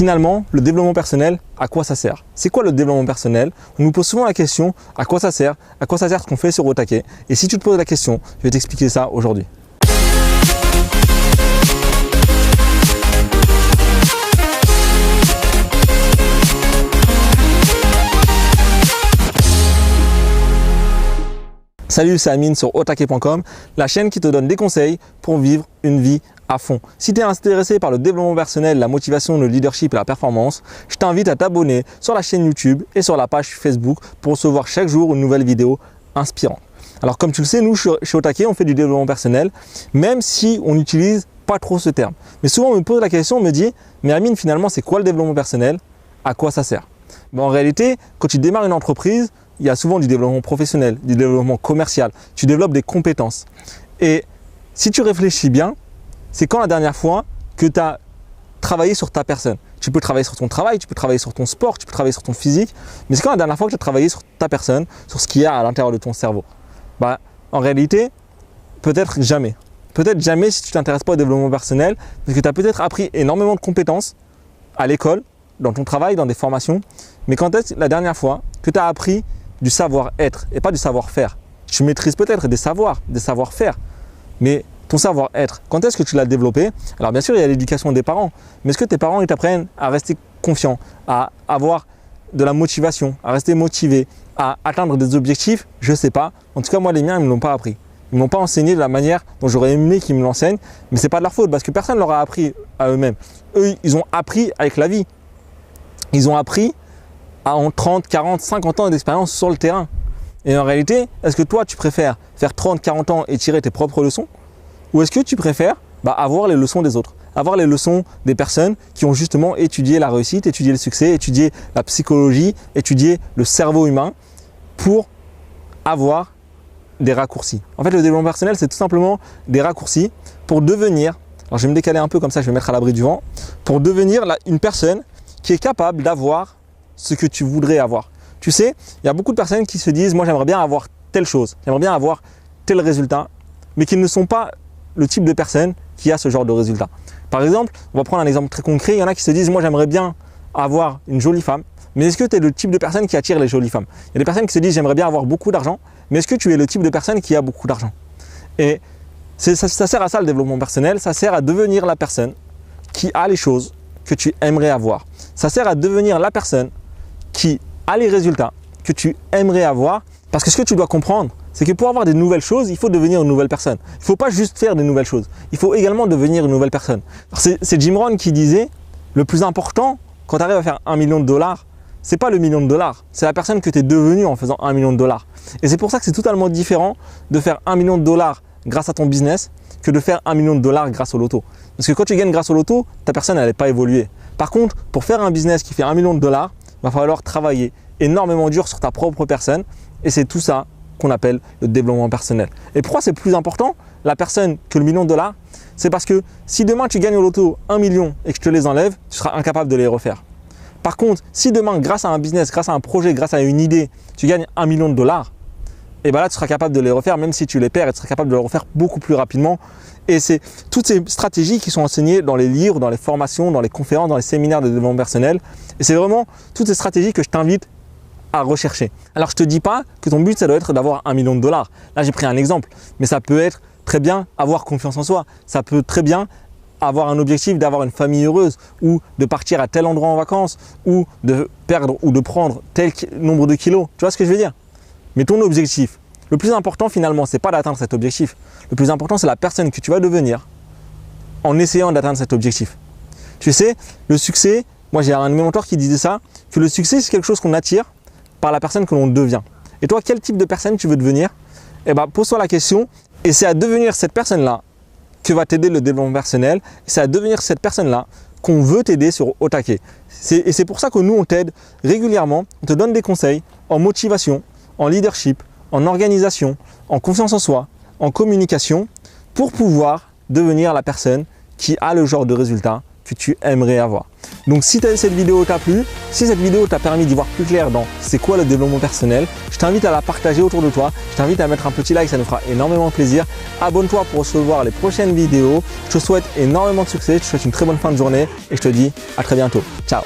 Finalement, le développement personnel, à quoi ça sert? C'est quoi le développement personnel? On nous pose souvent la question, à quoi ça sert? À quoi ça sert ce qu'on fait sur Otake? Et si tu te poses la question, je vais t'expliquer ça aujourd'hui. Salut, c'est Amine sur otake.com, la chaîne qui te donne des conseils pour vivre une vie à fond. Si tu es intéressé par le développement personnel, la motivation, le leadership et la performance, je t'invite à t'abonner sur la chaîne YouTube et sur la page Facebook pour recevoir chaque jour une nouvelle vidéo inspirante. Alors comme tu le sais, nous chez Otake, on fait du développement personnel, même si on n'utilise pas trop ce terme. Mais souvent on me pose la question, on me dit, mais Amine, finalement c'est quoi le développement personnel? À quoi ça sert? En réalité, quand tu démarres une entreprise, il y a souvent du développement professionnel, du développement commercial. Tu développes des compétences. Et si tu réfléchis bien, c'est quand la dernière fois que tu as travaillé sur ta personne? Tu peux travailler sur ton travail, tu peux travailler sur ton sport, tu peux travailler sur ton physique. Mais c'est quand la dernière fois que tu as travaillé sur ta personne, sur ce qu'il y a à l'intérieur de ton cerveau? En réalité, peut-être jamais. Peut-être jamais si tu ne t'intéresses pas au développement personnel, parce que tu as peut-être appris énormément de compétences à l'école, dans ton travail, dans des formations. Mais quand est-ce la dernière fois que tu as appris du savoir-être et pas du savoir-faire? Tu maîtrises peut-être des savoirs, des savoir-faire, mais ton savoir-être, quand est-ce que tu l'as développé? Alors bien sûr, il y a l'éducation des parents, mais est-ce que tes parents ils t'apprennent à rester confiant, à avoir de la motivation, à rester motivé, à atteindre des objectifs? Je ne sais pas. En tout cas, moi, les miens, ils ne me l'ont pas appris. Ils ne m'ont pas enseigné de la manière dont j'aurais aimé qu'ils me l'enseignent, mais ce n'est pas de leur faute parce que personne ne leur a appris à eux-mêmes. Eux, ils ont appris avec la vie. Ils ont appris en 30, 40, 50 ans d'expérience sur le terrain. Et en réalité, est-ce que toi, tu préfères faire 30, 40 ans et tirer tes propres leçons? Ou est-ce que tu préfères avoir les leçons des autres? Avoir les leçons des personnes qui ont justement étudié la réussite, étudié le succès, étudié la psychologie, étudié le cerveau humain pour avoir des raccourcis. En fait, le développement personnel, c'est tout simplement des raccourcis pour devenir, alors je vais me décaler un peu comme ça, je vais me mettre à l'abri du vent, pour devenir une personne qui est capable d'avoir ce que tu voudrais avoir. Tu sais, il y a beaucoup de personnes qui se disent, moi j'aimerais bien avoir telle chose, j'aimerais bien avoir tel résultat, mais qui ne sont pas le type de personne qui a ce genre de résultat. Par exemple, on va prendre un exemple très concret, il y en a qui se disent, moi j'aimerais bien avoir une jolie femme, mais est-ce que tu es le type de personne qui attire les jolies femmes? Il y a des personnes qui se disent, j'aimerais bien avoir beaucoup d'argent, mais est-ce que tu es le type de personne qui a beaucoup d'argent? Et ça sert à ça le développement personnel, ça sert à devenir la personne qui a les choses que tu aimerais avoir. Ça sert à devenir la personne qui a les résultats que tu aimerais avoir, parce que ce que tu dois comprendre, c'est que pour avoir des nouvelles choses, il faut devenir une nouvelle personne. Il ne faut pas juste faire des nouvelles choses, il faut également devenir une nouvelle personne. C'est Jim Rohn qui disait, le plus important quand tu arrives à faire 1 million de dollars, c'est pas le million de dollars, c'est la personne que tu es devenue en faisant 1 million de dollars. Et c'est pour ça que c'est totalement différent de faire 1 million de dollars grâce à ton business que de faire 1 million de dollars grâce au loto. Parce que quand tu gagnes grâce au loto, ta personne n'allait pas évoluer. Par contre, pour faire un business qui fait 1 million de dollars, il va falloir travailler énormément dur sur ta propre personne et c'est tout ça qu'on appelle le développement personnel. Et pourquoi c'est plus important la personne que le million de dollars? C'est parce que si demain tu gagnes au loto 1 million et que je te les enlève, tu seras incapable de les refaire. Par contre, si demain, grâce à un business, grâce à un projet, grâce à une idée, tu gagnes 1 million de dollars, et bien là, tu seras capable de les refaire, même si tu les perds, et tu seras capable de les refaire beaucoup plus rapidement. Et c'est toutes ces stratégies qui sont enseignées dans les livres, dans les formations, dans les conférences, dans les séminaires de développement personnel. Et c'est vraiment toutes ces stratégies que je t'invite à rechercher. Alors, je ne te dis pas que ton but, ça doit être d'avoir 1 million de dollars. Là, j'ai pris un exemple, mais ça peut être très bien avoir confiance en soi. Ça peut très bien avoir un objectif d'avoir une famille heureuse ou de partir à tel endroit en vacances ou de perdre ou de prendre tel nombre de kilos. Tu vois ce que je veux dire? Mais ton objectif, le plus important finalement, ce n'est pas d'atteindre cet objectif. Le plus important, c'est la personne que tu vas devenir en essayant d'atteindre cet objectif. Tu sais, le succès, moi j'ai un de mes mentors qui disait ça, que le succès c'est quelque chose qu'on attire par la personne que l'on devient. Et toi, quel type de personne tu veux devenir? Eh bien, pose-toi la question et c'est à devenir cette personne-là que va t'aider le développement personnel. C'est à devenir cette personne-là qu'on veut t'aider sur Otake. Et c'est pour ça que nous, on t'aide régulièrement, on te donne des conseils en motivation, en leadership, en organisation, en confiance en soi, en communication, pour pouvoir devenir la personne qui a le genre de résultat que que tu aimerais avoir. Donc si cette vidéo t'a plu, si cette vidéo t'a permis d'y voir plus clair dans c'est quoi le développement personnel, je t'invite à la partager autour de toi, je t'invite à mettre un petit like, ça nous fera énormément plaisir. Abonne-toi pour recevoir les prochaines vidéos. Je te souhaite énormément de succès, je te souhaite une très bonne fin de journée et je te dis à très bientôt. Ciao.